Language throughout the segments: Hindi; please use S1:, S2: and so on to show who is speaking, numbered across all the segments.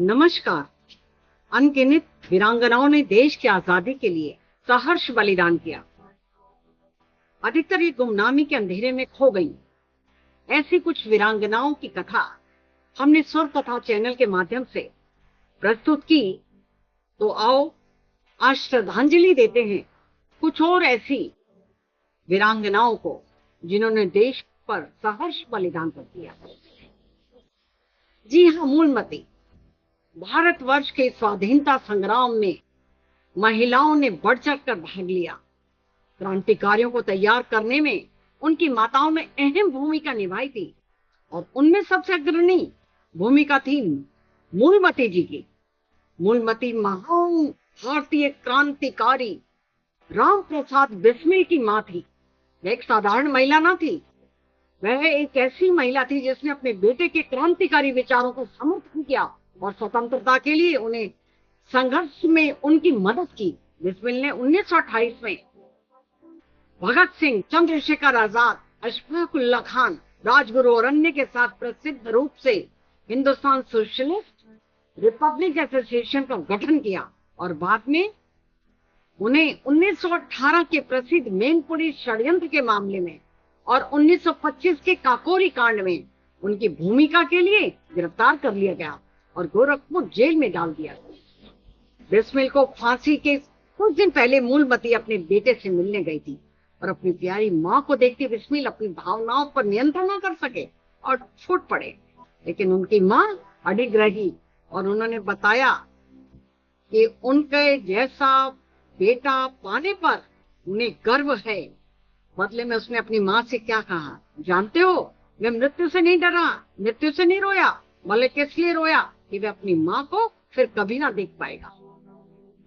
S1: नमस्कार। अनगिनत वीरांगनाओं ने देश की आजादी के लिए सहर्ष बलिदान किया। अधिकतर ये गुमनामी के अंधेरे में खो गई। ऐसी कुछ वीरांगनाओं की कथा हमने सुर कथा चैनल के माध्यम से प्रस्तुत की, तो आओ आज श्रद्धांजलि देते हैं कुछ और ऐसी वीरांगनाओं को जिन्होंने देश पर सहर्ष बलिदान कर दिया। जी हाँ, मूलमती। भारतवर्ष के स्वाधीनता संग्राम में महिलाओं ने बढ़ चढ़कर भाग लिया। क्रांतिकारियों को तैयार करने में उनकी माताओं ने अहम भूमिका निभाई थी और उनमें सबसे अग्रणी भूमिका थी मूलमती जी की। मूलमती महान भारतीय क्रांतिकारी राम प्रसाद बिस्मिल की मां थी। वह एक साधारण महिला न थी, वह एक ऐसी महिला थी जिसने अपने बेटे के क्रांतिकारी विचारों को समर्थन किया और स्वतंत्रता के लिए उन्हें संघर्ष में उनकी मदद की। बिस्मिल ने 1928 में भगत सिंह, चंद्रशेखर आजाद, अशफाक उल्लाह खान, राजगुरु और अन्य के साथ प्रसिद्ध रूप से हिंदुस्तान सोशलिस्ट रिपब्लिक एसोसिएशन का गठन किया और बाद में उन्हें 1918 के प्रसिद्ध मैनपुरी षड्यंत्र के मामले में और 1925 के काकोरी कांड में उनकी भूमिका के लिए गिरफ्तार कर लिया गया और गोरखपुर जेल में डाल दिया। बिस्मिल को फांसी के कुछ दिन पहले मूलमती अपने बेटे से मिलने गई थी और अपनी प्यारी मां को देखते बिस्मिल अपनी भावनाओं पर नियंत्रण न कर सके और फूट पड़े, लेकिन उनकी मां अडिग रही और उन्होंने बताया कि उनके जैसा बेटा पाने पर उन्हें गर्व है। बदले में उसने अपनी मां से क्या कहा जानते हो? वह मृत्यु से नहीं डरा, मृत्यु से नहीं रोया, बल्कि इसलिए रोया कि वह अपनी मां को फिर कभी ना देख पाएगा।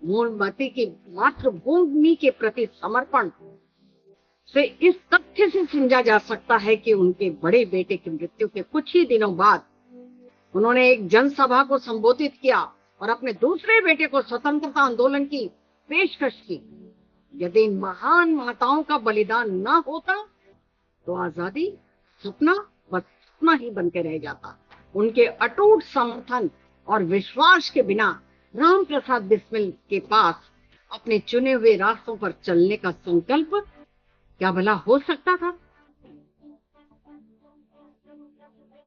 S1: मूलमती की मातृभूमि के प्रति समर्पण से इस तथ्य से समझा जा सकता है कि उनके बड़े बेटे की मृत्यु के कुछ ही दिनों बाद उन्होंने एक जनसभा को संबोधित किया और अपने दूसरे बेटे को स्वतंत्रता आंदोलन की पेशकश की। यदि इन महान माताओं का बलिदान न होता तो आजादी सपना बस सपना ही बनकर रह जाता। उनके अटूट समर्थन और विश्वास के बिना राम प्रसाद बिस्मिल के पास अपने चुने हुए रास्तों पर चलने का संकल्प क्या भला हो सकता था?